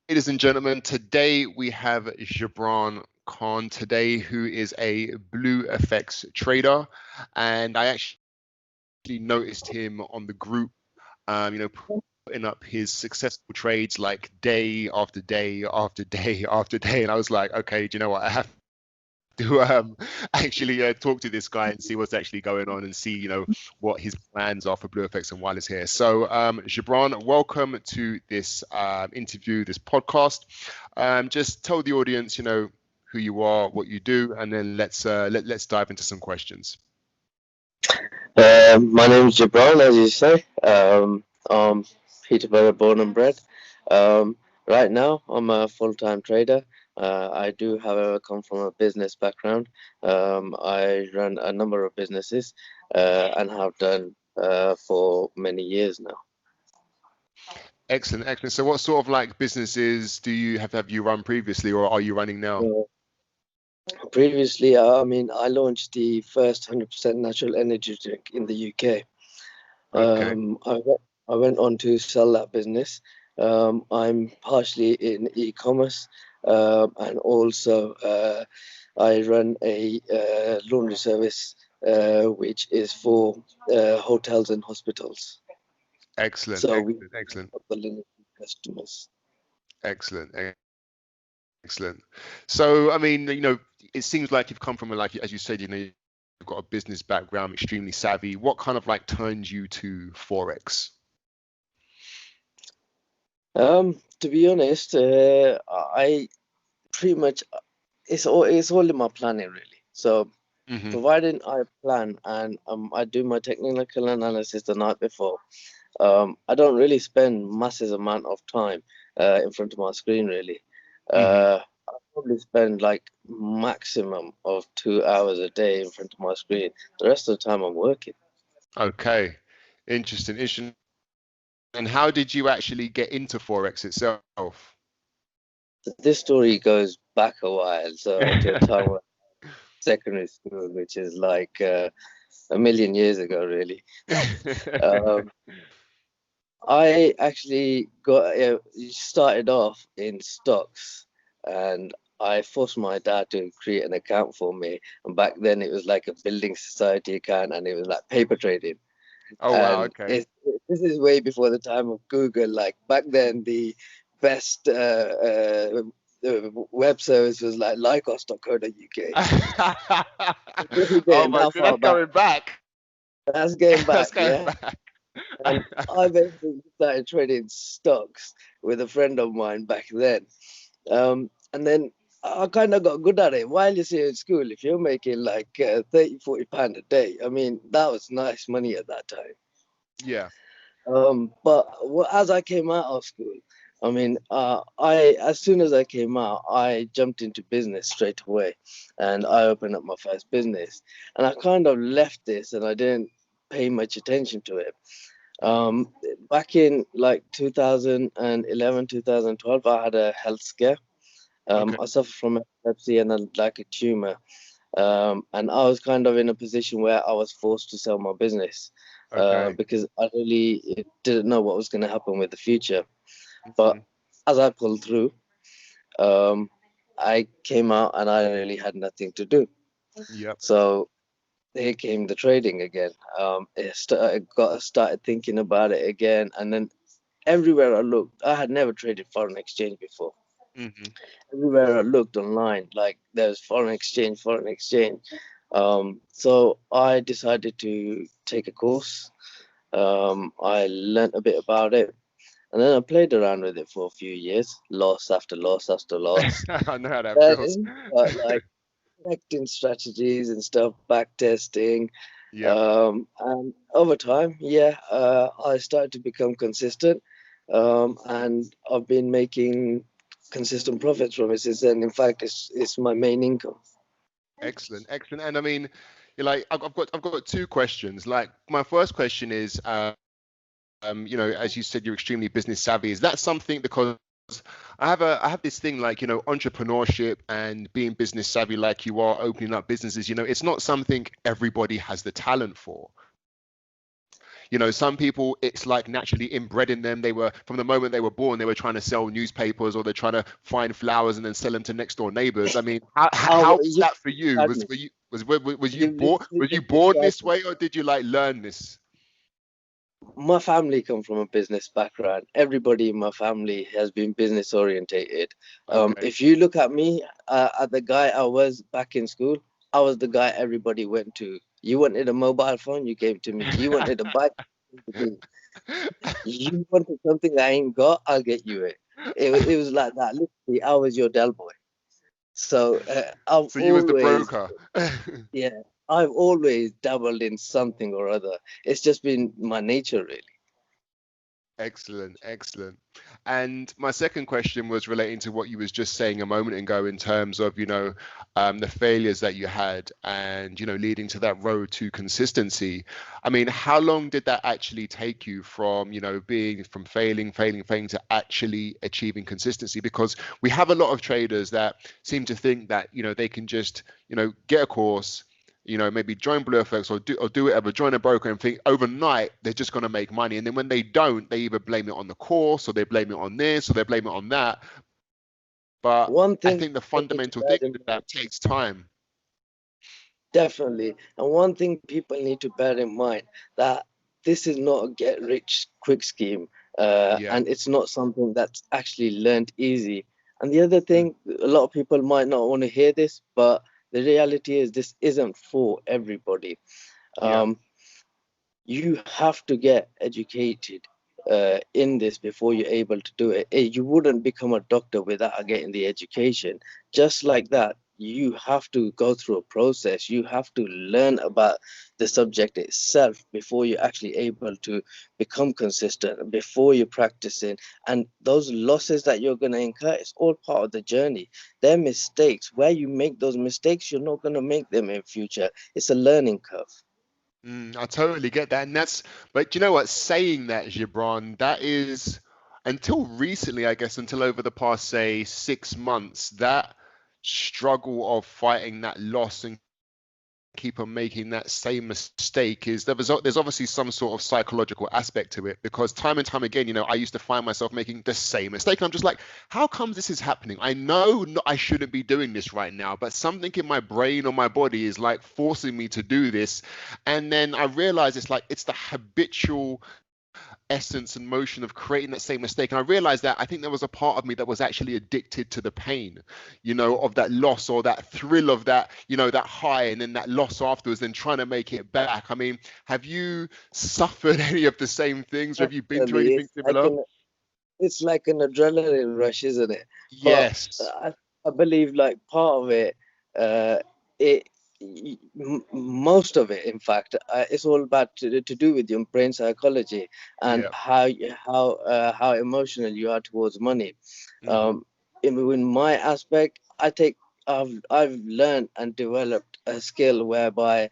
Ladies and gentlemen, today we have Jibran Khan today, who is a Blufx trader, and I actually noticed him on the group, putting up his successful trades like day after day after day after day, and I was like, okay, do you know what? I have to actually talk to this guy and see what's actually going on and see, what his plans are for Blufx and while he's here. So, Gibran, welcome to this interview, this podcast. Just tell the audience, who you are, what you do, and then let's dive into some questions. My name is Jibran, as you say. I'm Peterborough born and bred. Um, right now, I'm a full-time trader. I do, however, come from a business background. I run a number of businesses and have done for many years now. Excellent, excellent. So, what sort of like businesses do you have you run previously, or are you running now? Uh, Previously, I launched the first 100% natural energy drink in the UK. Okay. I went on to sell that business. I'm partially in e-commerce, and also I run a laundry service, which is for hotels and hospitals. Excellent, So we excellent, excellent, have the linen customers. excellent, excellent. So, I mean, it seems like you've come from like, as you said, you've got a business background, extremely savvy. What kind of like turned you to Forex? To be honest, I pretty much it's all in my planning really. So Hmm. providing I plan and I do my technical analysis the night before, I don't really spend massive amount of time in front of my screen really. Hmm. I probably spend like maximum of 2 hours a day in front of my screen. The rest of the time I'm working. Okay. Interesting, interesting. And how did you actually get into Forex itself? This story goes back a while, so to a time when secondary school, which is like a million years ago, really. Um, I actually got started off in stocks, and I forced my dad to create an account for me. And back then, it was like a building society account, and it was like paper trading. Oh wow, And okay. this is way before the time of Google. Like back then, the best web service was like lycos.co.uk. This is Oh getting my that god, far that's back. going back. That's getting That's back, going yeah. back. And I basically started trading stocks with a friend of mine back then. And then I kind of got good at it. While you're still in school, if you're making like 30, £40 a day, I mean, that was nice money at that time. Yeah. But as I came out of school, I mean, as soon as I came out, I jumped into business straight away, and I opened up my first business. And I kind of left this, and I didn't pay much attention to it. Um, Back in like 2011, 2012, I had a health scare. Okay. I suffered from epilepsy and like a tumor. And I was kind of in a position where I was forced to sell my business Okay. because I really didn't know what was going to happen with the future. But Hmm. as I pulled through, um, I came out and I really had nothing to do. Yep. So here came the trading again. I got started thinking about it again, and then everywhere I looked, I had never traded foreign exchange before. Hmm. Everywhere I looked online, like there's foreign exchange, foreign exchange. So I decided to take a course. I learned a bit about it, and then I played around with it for a few years, loss after loss after loss. I know how that feels. Then, like connecting strategies and stuff, back testing, Yep. and over time, yeah, I started to become consistent, and I've been making consistent profits from it since then. In fact, it's my main income. Excellent, excellent. And I mean, you're like, I've got two questions. Like, my first question is, as you said, you're extremely business savvy. Is that something because I have this thing like, entrepreneurship and being business savvy like you are, opening up businesses, it's not something everybody has the talent for. You know, some people, it's like naturally inbred in them. They were, from the moment they were born, they were trying to sell newspapers, or they're trying to find flowers and then sell them to next door neighbors. I mean, how was You that for you? described me. You've Was you literally born described this me. way, or did you like learn this? My family come from a business background. Everybody in my family has been business orientated. Okay. If you look at me, at the guy I was back in school, I was the guy everybody went to. You wanted a mobile phone, you came to me. You wanted a bike, you came to me. You wanted something I ain't got, I'll get you it. It was like that. Literally, I was your Del boy. So I've So you was the always, broker. yeah, I've always dabbled in something or other. It's just been my nature, really. Excellent, excellent. And my second question was relating to what you was just saying a moment ago in terms of, the failures that you had and, leading to that road to consistency. I mean, how long did that actually take you from, being from failing to actually achieving consistency? Because we have a lot of traders that seem to think that, they can just, get a course, maybe join Blufx or do whatever, join a broker and think overnight they're just going to make money. And then when they don't, they either blame it on the course, or they blame it on this, or they blame it on that. But One I thing think the people need to fundamental bear thing in is mind, that takes time. definitely, and one thing people need to bear in mind, that this is not a get rich quick scheme, Yeah. and it's not something that's actually learned easy. And the other Mm. thing, a lot of people might not want to hear this, but the reality is this isn't for everybody. Yeah. Um, you have to get educated in this before you're able to do it. You wouldn't become a doctor without getting the education. Just like Mhm. that, you have to go through a process. You have to learn about the subject itself before you're actually able to become consistent, before you're practicing. And those losses that you're going to incur, it's all part of the journey. They're mistakes. Where you make those mistakes, you're not going to make them in future. It's a learning curve. I totally get that. And but you know what? Saying that, Gibran, that is, until recently, I guess, until over the past, say, 6 months, that struggle of fighting that loss and keep on making that same mistake is there's obviously some sort of psychological aspect to it, because time and time again, I used to find myself making the same mistake, and I'm just like, how come this is happening? I know I shouldn't be doing this right now, but something in my brain or my body is like forcing me to do this. And then I realize it's the habitual essence and motion of creating that same mistake. And I realized that I think there was a part of me that was actually addicted to the pain, of that loss, or that thrill of that, that high, and then that loss afterwards, then trying to make it back. I mean, have you suffered any of the same things, or have you been through Definitely, anything similar? it's like an adrenaline rush, isn't it? But Yes. I believe like part of it, uh, it most of it, in fact, it's all about to do with your brain psychology and Yeah. how emotional you are towards money. Hmm. Um, in my aspect, I've learned and developed a skill whereby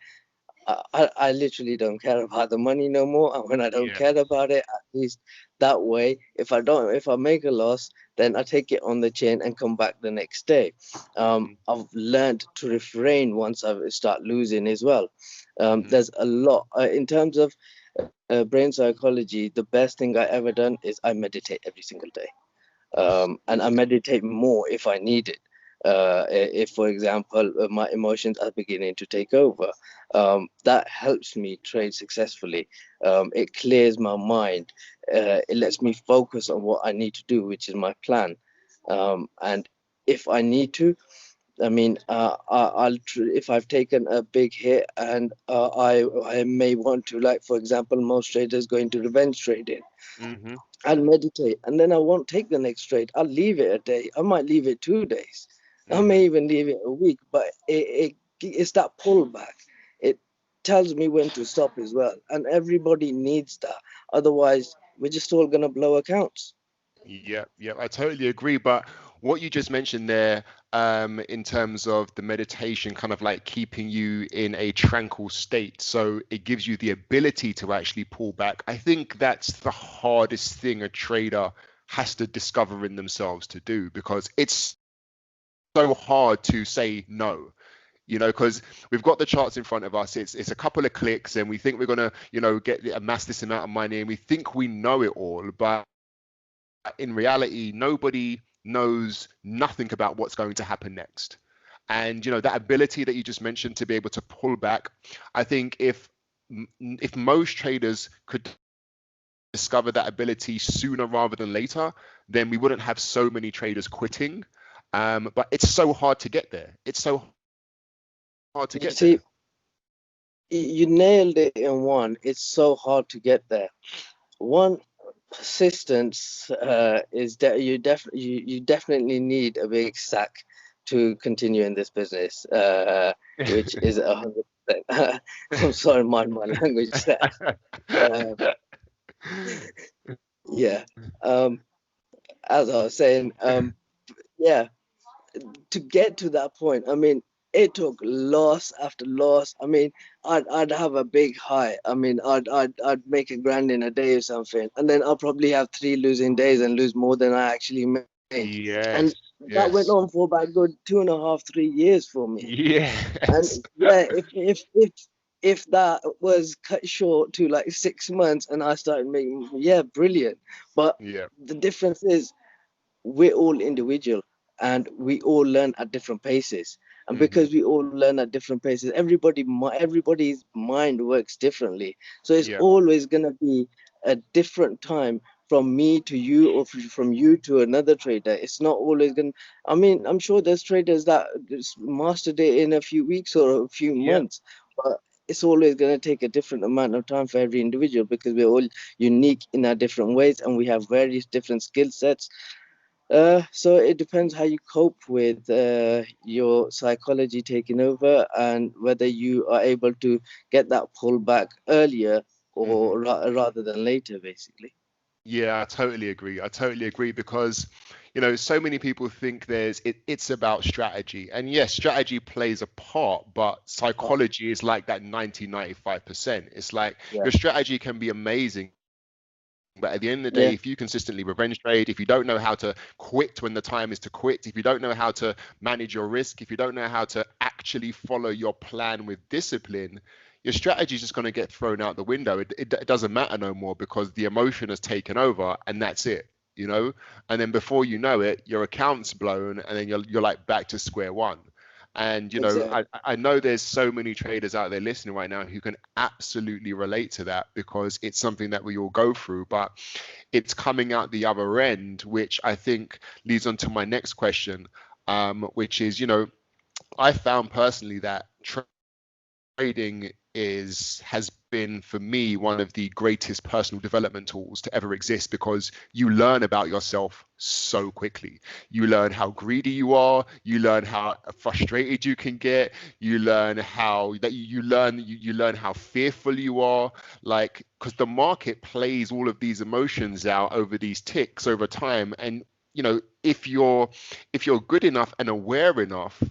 I literally don't care about the money no more. And when I don't Yeah. care about it, at least that way, if I make a loss, then I take it on the chin and come back the next day. Hmm. I've learned to refrain once I start losing as well. Hmm. There's a lot in terms of brain psychology. The best thing I ever done is I meditate every single day, and I meditate more if I need it. If, for example, my emotions are beginning to take over, that helps me trade successfully. It clears my mind. It lets me focus on what I need to do, which is my plan. And if I need to, I mean, if I've taken a big hit and I may want to, like for example, most traders go into revenge trading. Hmm. I'll meditate and then I won't take the next trade. I'll leave it a day. I might leave it 2 days. I Hmm. may even leave it a week, but it's that pullback. It tells me when to stop as well. And everybody needs that. Otherwise, we're just all going to blow accounts. Yeah, yeah, I totally agree. But what you just mentioned there, in terms of the meditation, kind of like keeping you in a tranquil state, so it gives you the ability to actually pull back. I think that's the hardest thing a trader has to discover in themselves to do, because it's so hard to say no. You know, because we've got the charts in front of us. It's a couple of clicks, and we think we're gonna, you know, amass this amount of money, and we think we know it all, but in reality, nobody knows nothing about what's going to happen next. And you know, that ability that you just mentioned to be able to pull back, I think if most traders could discover that ability sooner rather than later, then we wouldn't have so many traders quitting. But it's so hard to get there. It's so hard to You get see, there. you nailed it in one. It's so hard to get there. One, persistence is that you definitely need a big sack to continue in this business, which is 100%. I'm sorry, mind my language there. Uh, yeah. Um, as I was saying, yeah, to get to that point, I mean, it took loss after loss. I mean, I'd have a big high. I mean, I'd make a grand in a day or something, and then I'll probably have 3 losing days and lose more than I actually made. And Yes, that went yes, on for about a good 2.5, 3 years for me. And yes. yeah, if that was cut short to like 6 months and I started making, yeah, brilliant. But Yeah. the difference is we're all individual and we all learn at different paces, and Hmm. because we all learn at different paces, everybody's mind works differently, so it's Yeah. always going to be a different time from me to you, or from you to another trader. It's not always going to, I mean, I'm sure there's traders that just mastered it in a few weeks or a few Yeah. months, but it's always going to take a different amount of time for every individual because we're all unique in our different ways and we have various different skill sets. So it depends how you cope with your psychology taking over and whether you are able to get that pullback earlier Hmm. or rather than later, basically. Yeah, I totally agree. I totally agree because, you know, so many people think it's about strategy. And yes, strategy plays a part, but Oh, psychology is like that 90, 95%. It's like yeah, your strategy can be amazing, but at the end of the day, yeah, if you consistently revenge trade, if you don't know how to quit when the time is to quit, if you don't know how to manage your risk, if you don't know how to actually follow your plan with discipline, your strategy is just going to get thrown out the window. It doesn't matter no more because the emotion has taken over and that's it, you know? And then before you know it, your account's blown and then you're like back to square one. And you know, exactly. I know there's so many traders out there listening right now who can absolutely relate to that because it's something that we all go through, but it's coming out the other end, which I think leads on to my next question, which is, you know, I found personally that trading has been for me one of the greatest personal development tools to ever exist because you learn about yourself so quickly. You learn how greedy you are, you learn how frustrated you can get, you learn how that you learn how fearful you are, like because the market plays all of these emotions out over these ticks over time. And you know, if you're good enough and aware enough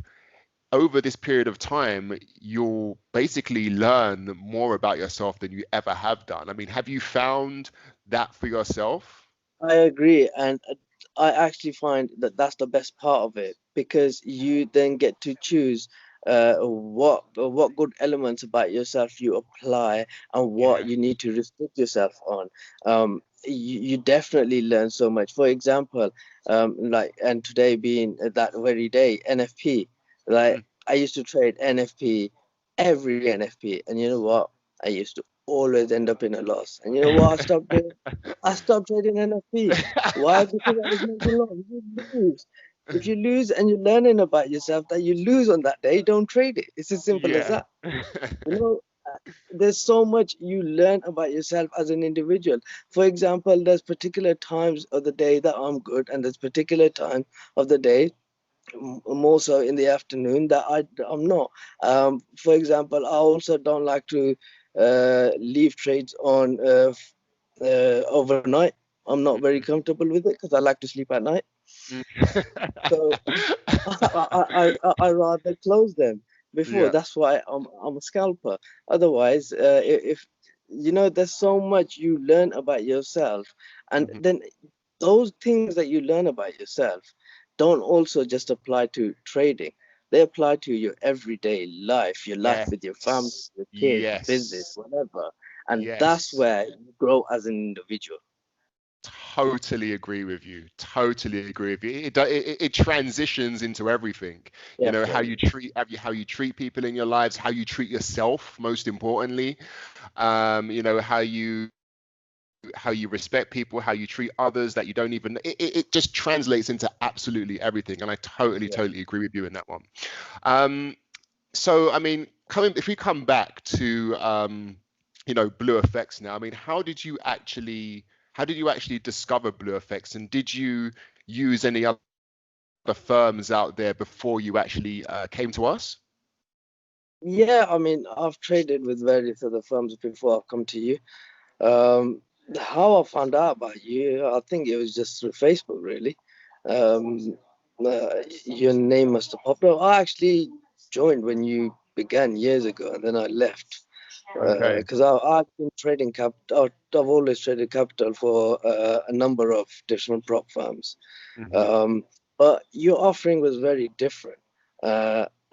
over this period of time, you'll basically learn more about yourself than you ever have done. I mean, have you found that for yourself? I agree, and I actually find that that's the best part of it because you then get to choose what good elements about yourself you apply and what Yeah. you need to restrict yourself on. You definitely learn so much. For example, like, and today being that very day, NFP. Like, Mm. I used to trade NFP, every NFP, and you know what? I used to always end up in a loss. And you know what I stopped doing? I stopped trading NFP. Why? Because I was making loss. You lose. If you lose and you're learning about yourself that you lose on that day, don't trade it. It's as simple as Yeah. that. You know, there's so much you learn about yourself as an individual. For example, there's particular times of the day that I'm good, and there's particular time of the day, more so in the afternoon, that I'm not. For example, I also don't like to leave trades on overnight. I'm not very Mhm. comfortable with it because I like to sleep at night. Mm. So I rather close them before. Yeah. That's why I'm a scalper. Otherwise, if you know, there's so much you learn about yourself, and Mhm. then those things that you learn about yourself don't also just apply to trading. they apply to your everyday life, your life with your family, Yes. your kids, business, Yes. whatever. And that's Yes. where you grow as an individual. Totally agree with you. Totally agree with you. It transitions into everything. You know, Definitely. how you treat people in your lives, how you treat yourself, most importantly. You know, how you respect people, how you treat others that you don't even. It just translates into absolutely everything, and I Yeah. totally agree with you in that one. Um, so I mean, coming if we come back to you know, Blue Effects now. I mean, how did you actually discover Blue Effects, and did you use any other firms out there before you actually came to us? Yeah, I mean, I've traded with various other firms before I've come to you. Um, how I found out about you, I think it was just through Facebook, really. Your name must have popped up. I actually joined when you began years ago, and then I left Okay. because I've been trading capital. I've always traded capital for a number of different prop firms. Hmm. Um, but your offering was very different.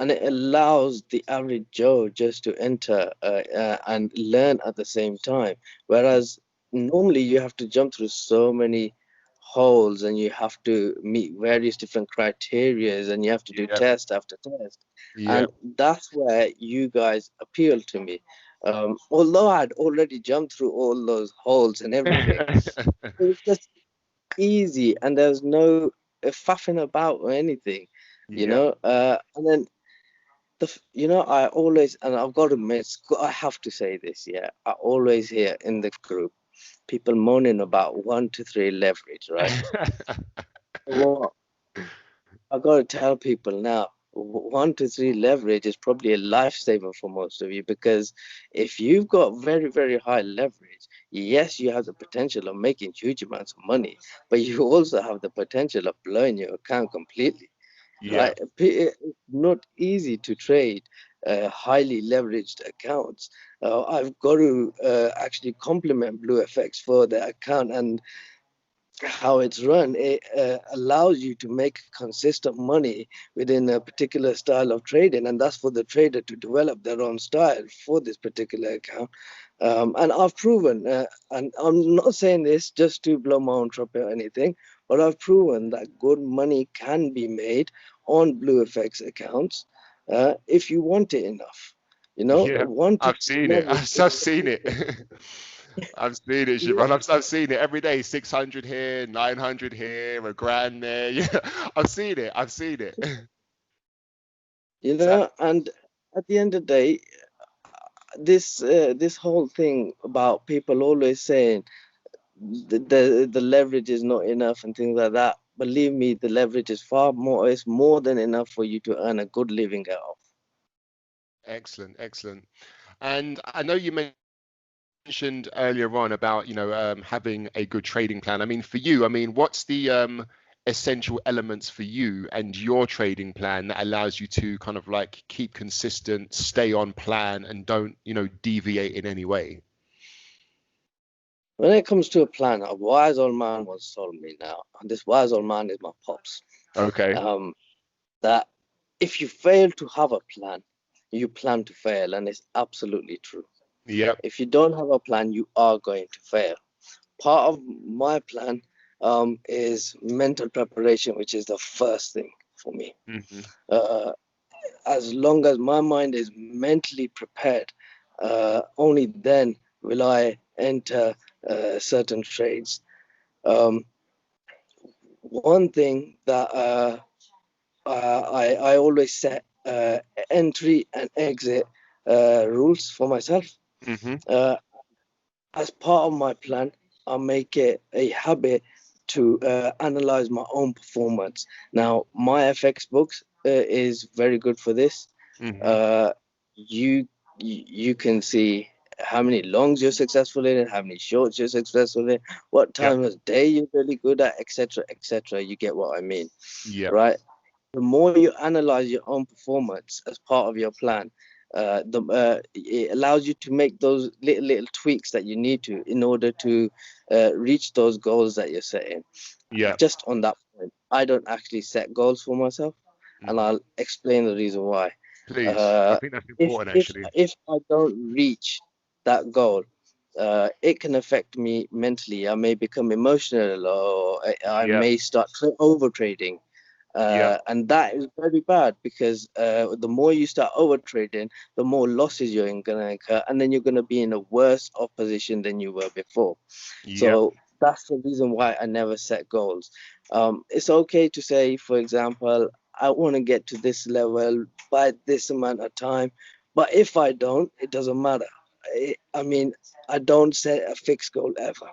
And it allows the average Joe just to enter and learn at the same time. Whereas normally you have to jump through so many holes and you have to meet various different criterias and you have to do Yeah. test after test. Yeah. And that's where you guys appeal to me. Although I'd already jumped through all those holes and everything, it was just easy and there's no faffing about or anything, Yeah. and then I always, and I've got to admit, I have to say this, yeah, I always hear in the group people moaning about 1 to 3 leverage, right? What I got to tell people now, 1 to 3 leverage is probably a lifesaver for most of you because if you've got very, very high leverage, yes, you have the potential of making huge amounts of money, but you also have the potential of blowing your account completely, Yeah. right? It's not easy to trade highly leveraged accounts. I've got to actually compliment BlueFX for the account and how it's run. It allows you to make consistent money within a particular style of trading, and that's for the trader to develop their own style for this particular account. And I've proven, and I'm not saying this just to blow my own trumpet or anything, but I've proven that good money can be made on BlueFX accounts if you want it enough. Yeah. One to I've three seen it. leverage. I've seen it. I've seen it, Jibran. I've seen it every day. 600 here, 900 here, a grand there. Yeah, I've seen it. I've seen it. So, And at the end of the day, this whole thing about people always saying the leverage is not enough and things like that. Believe me, the leverage is far more. It's more than enough for you to earn a good living out of. excellent, excellent. And I know you mentioned earlier on about, you know, having a good trading plan. I mean, for you, I mean, what's the essential elements for you and your trading plan that allows you to kind of like keep consistent, stay on plan, and don't, you know, deviate in any way? When it comes to a plan, a wise old man once told me now, and this wise old man is my pops, Okay. um, that if you fail to have a plan, you plan to fail, and it's absolutely true. Yep. If you don't have a plan, you are going to fail. Part of my plan is mental preparation, which is the first thing for me. Hmm. Uh, as long as my mind is mentally prepared, only then will I enter certain trades. Um, One thing that I always set entry and exit rules for myself. Hmm. Uh, as part of my plan, I make it a habit to analyze my own performance. Now, my FX books is very good for this. Hmm. Uh, you can see how many longs you're successful in, how many shorts you're successful in, what Yep. time of day you're really good at, etc., etc. You get what I mean, Yep. right? The more you analyze your own performance as part of your plan, it allows you to make those little tweaks that you need to in order to reach those goals that you're setting. Yep. Just on that point, I don't actually set goals for myself. and I'll explain the reason why. Please, I think that's If important if actually. if I don't reach that goal, it can affect me mentally. I may become emotional, or I Yeah, may start over trading. yeah, And that is very bad, because the more you start over trading, the more losses you're going to incur, and then you're going to be in a worse off position than you were before. yeah, So that's the reason why I never set goals. It's okay to say, for example, I want to get to this level by this amount of time, but if I don't, it doesn't matter. I mean, I don't set a fixed goal ever.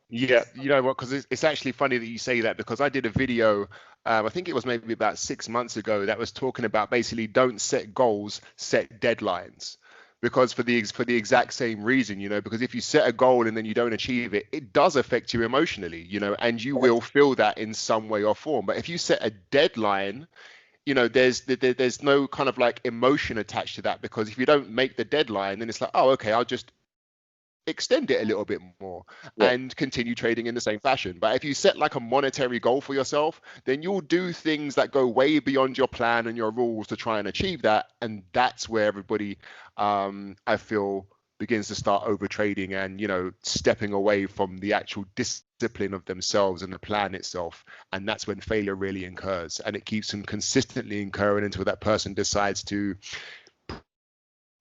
yeah. You know what? Because it's actually funny that you say that, because I did a video, I think it was maybe about 6 months ago, that was talking about basically don't set goals, set deadlines. Because for the exact same reason, because if you set a goal and then you don't achieve it, it does affect you emotionally, and you will feel that in some way or form. But if you set a deadline, there's no kind of like emotion attached to that, because if you don't make the deadline, then it's like, oh, okay, I'll just extend it a little bit more Yeah, and continue trading in the same fashion. But if you set like a monetary goal for yourself, then you'll do things that go way beyond your plan and your rules to try and achieve that. And that's where everybody, I feel, begins to start over trading and, stepping away from the actual discipline of themselves and the plan itself. And that's when failure really incurs, and it keeps them consistently incurring until that person decides to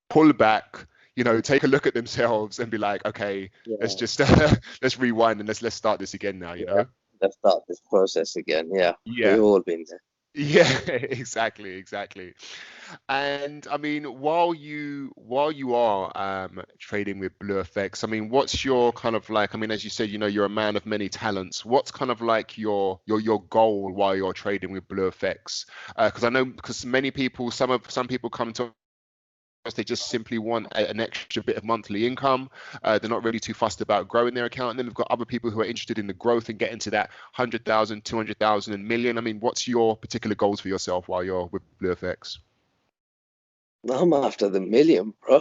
pull back, take a look at themselves and be like, okay, let's yeah, just let's rewind and let's start this again now, yeah. Let's start this process again. Yeah, Yeah. we've all been there. Yeah, exactly. And I mean, while you are trading with Blufx, I mean, what's your kind of like, I mean, as you said, you're a man of many talents. What's kind of like your goal while you're trading with Blufx? Because I know, because many people, some people come to, they just simply want an extra bit of monthly income. They're not really too fussed about growing their account. And then we've got other people who are interested in the growth and getting to that 100,000, 200,000, and million. I mean, what's your particular goals for yourself while you're with BlueFX? I'm after the million, bro.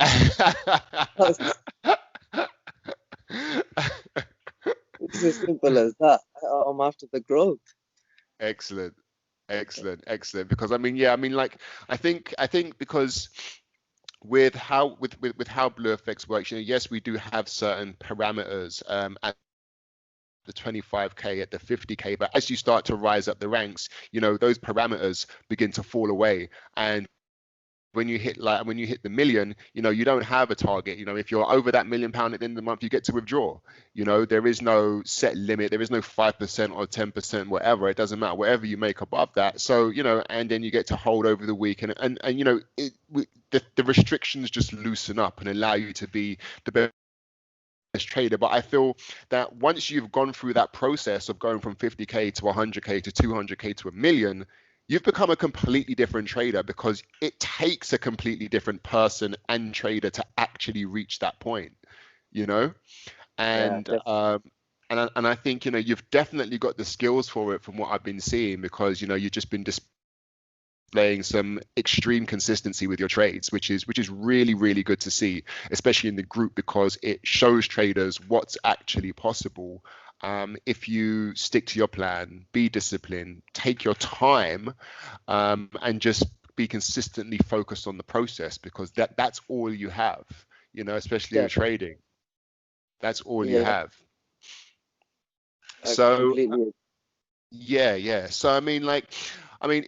It's as simple as that. I'm after the growth. Excellent. Excellent. Because I mean, yeah, I mean, like, I think because with how BlueFX works, yes, we do have certain parameters at the 25k, at the 50k, but as you start to rise up the ranks, those parameters begin to fall away. And when you hit the million, you don't have a target. If you're over that £1 million at the end of the month, you get to withdraw. There is no set limit, there is no 5% or 10%, whatever. It doesn't matter, whatever you make above that. So, and then you get to hold over the week, and the restrictions just loosen up and allow you to be the best trader. But I feel that once you've gone through that process of going from 50k to 100k to 200k to a million, you've become a completely different trader, because it takes a completely different person and trader to actually reach that point, you know Yeah, and definitely. and I think you've definitely got the skills for it from what I've been seeing, because you've just been displaying some extreme consistency with your trades, which is really, really good to see, especially in the group, because it shows traders what's actually possible if you stick to your plan, be disciplined, take your time, and just be consistently focused on the process, because that's all you have, especially with Definitely. trading. That's all you Yeah, have. I So completely. yeah. So I mean,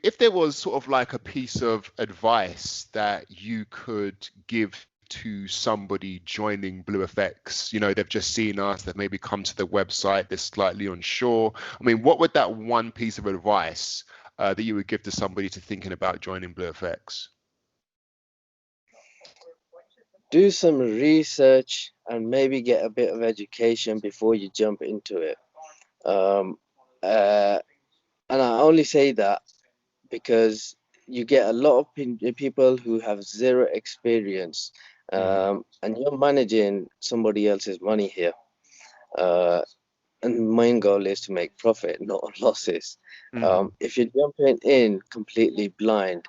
if there was sort of like a piece of advice that you could give to somebody joining BlueFX, they've just seen us, they've maybe come to the website, they're slightly unsure. I mean, what would that one piece of advice that you would give to somebody to thinking about joining BlueFX? Do some research and maybe get a bit of education before you jump into it. Um, uh, and I only say that because you get a lot of people who have zero experience, Hmm. and you're managing somebody else's money here. Uh, and main goal is to make profit, not losses. Hmm. If you're jumping in completely blind,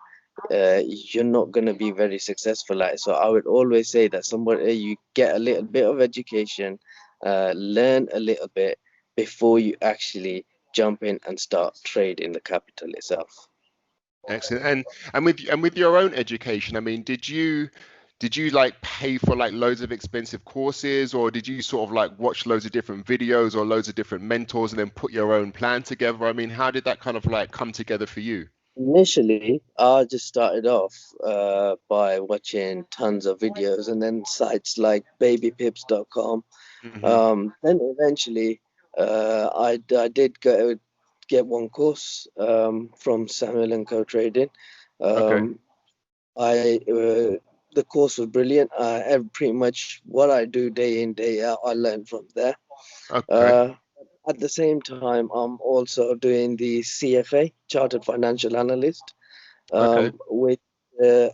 you're not going to be very successful at it. So I would always say that somebody, you get a little bit of education, learn a little bit before you actually jump in and start trading the capital itself. Excellent. And with your own education, I mean, did you like pay for like loads of expensive courses, or did you sort of like watch loads of different videos or loads of different mentors and then put your own plan together? I mean, how did that kind of like come together for you? Initially, I just started off by watching tons of videos and then sites like babypips.com. Hmm. Then eventually, I did get one course from Samuel and Co Trading. Okay. Um, I The course was brilliant. Pretty much what I do day in day out, I learned from there. Okay. Uh, at the same time, I'm also doing the CFA, Chartered Financial Analyst, Okay. which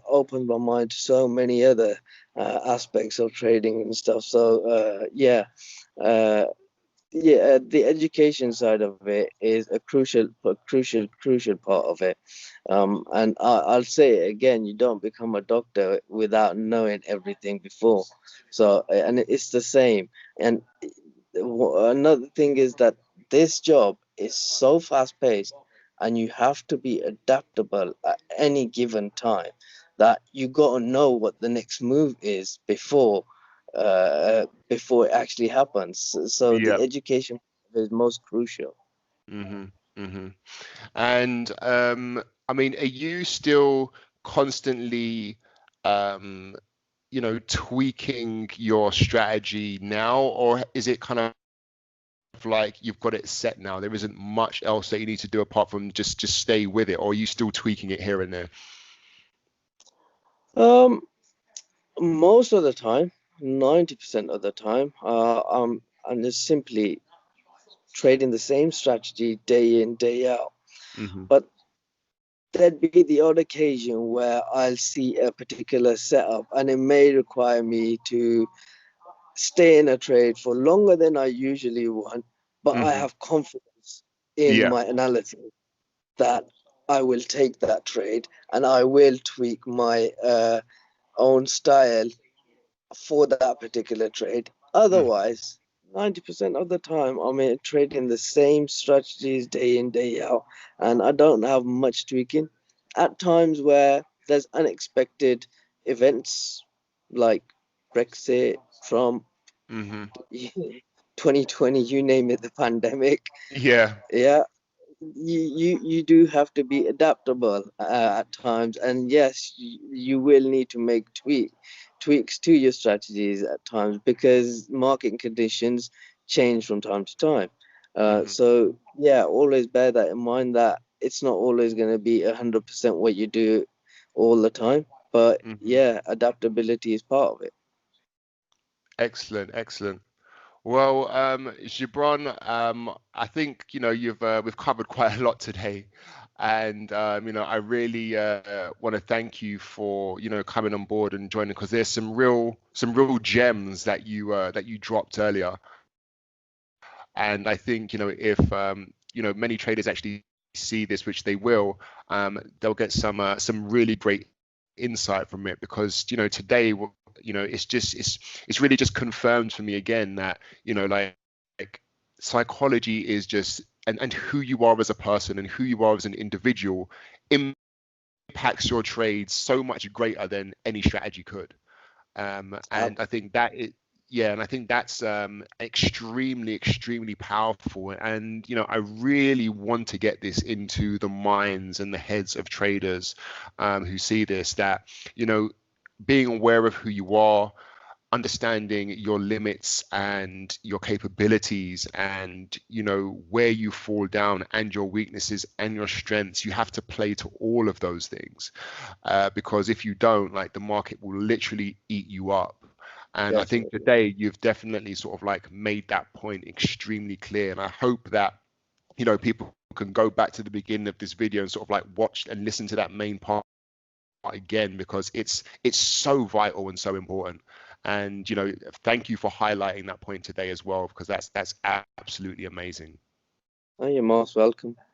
opened my mind to so many other aspects of trading and stuff. So uh, the education side of it is a crucial part of it. And I'll say it again: you don't become a doctor without knowing everything before. So, and it's the same. And another thing is that this job is so fast paced and you have to be adaptable at any given time that you got to know what the next move is before it actually happens. So the Yeah. education is most crucial. Hmm. Hmm. And I mean, are you still constantly um, tweaking your strategy now, or is it kind of like you've got it set now? There isn't much else that you need to do apart from just stay with it, or are you still tweaking it here and there? um Most of the time, 90% of the time, I'm just simply trading the same strategy day in, day out. Hmm. But there'd be the odd occasion where I'll see a particular setup and it may require me to stay in a trade for longer than I usually want, but I Hmm. have confidence in Yeah. my analysis that I will take that trade and I will tweak my own style for that particular trade. Mm. Otherwise, 90% of the time, I'm trading the same strategies day in, day out, and I don't have much tweaking. At times where there's unexpected events like Brexit, Trump, Hmm. 2020, you name it, the pandemic, Yeah. yeah, you do have to be adaptable at times, and yes, you will need to make tweaks to your strategies at times because market conditions change from time to time. Hmm. So yeah, always bear that in mind that it's not always going to be 100% what you do all the time, but Hmm. yeah, adaptability is part of it. Excellent. Excellent. Well, Gibran, I think we've covered quite a lot today, and I really want to thank you for coming on board and joining, because there's some real gems that you dropped earlier, and I think if many traders actually see this, which they will, they'll get some really great insight from it, because today it's really just confirmed for me again that like psychology is just, and who you are as a person and who you are as an individual impacts your trades so much greater than any strategy could. And I think that it, yeah, and I think that's extremely, extremely powerful. And I really want to get this into the minds and the heads of traders who see this, that being aware of who you are, understanding your limits and your capabilities, and where you fall down, and your weaknesses and your strengths, you have to play to all of those things, because if you don't, like, the market will literally eat you up. And I think Definitely. today you've definitely sort of like made that point extremely clear, and I hope that people can go back to the beginning of this video and sort of like watch and listen to that main part again, because it's so vital and so important. And thank you for highlighting that point today as well, because that's absolutely amazing. Oh, you're most welcome.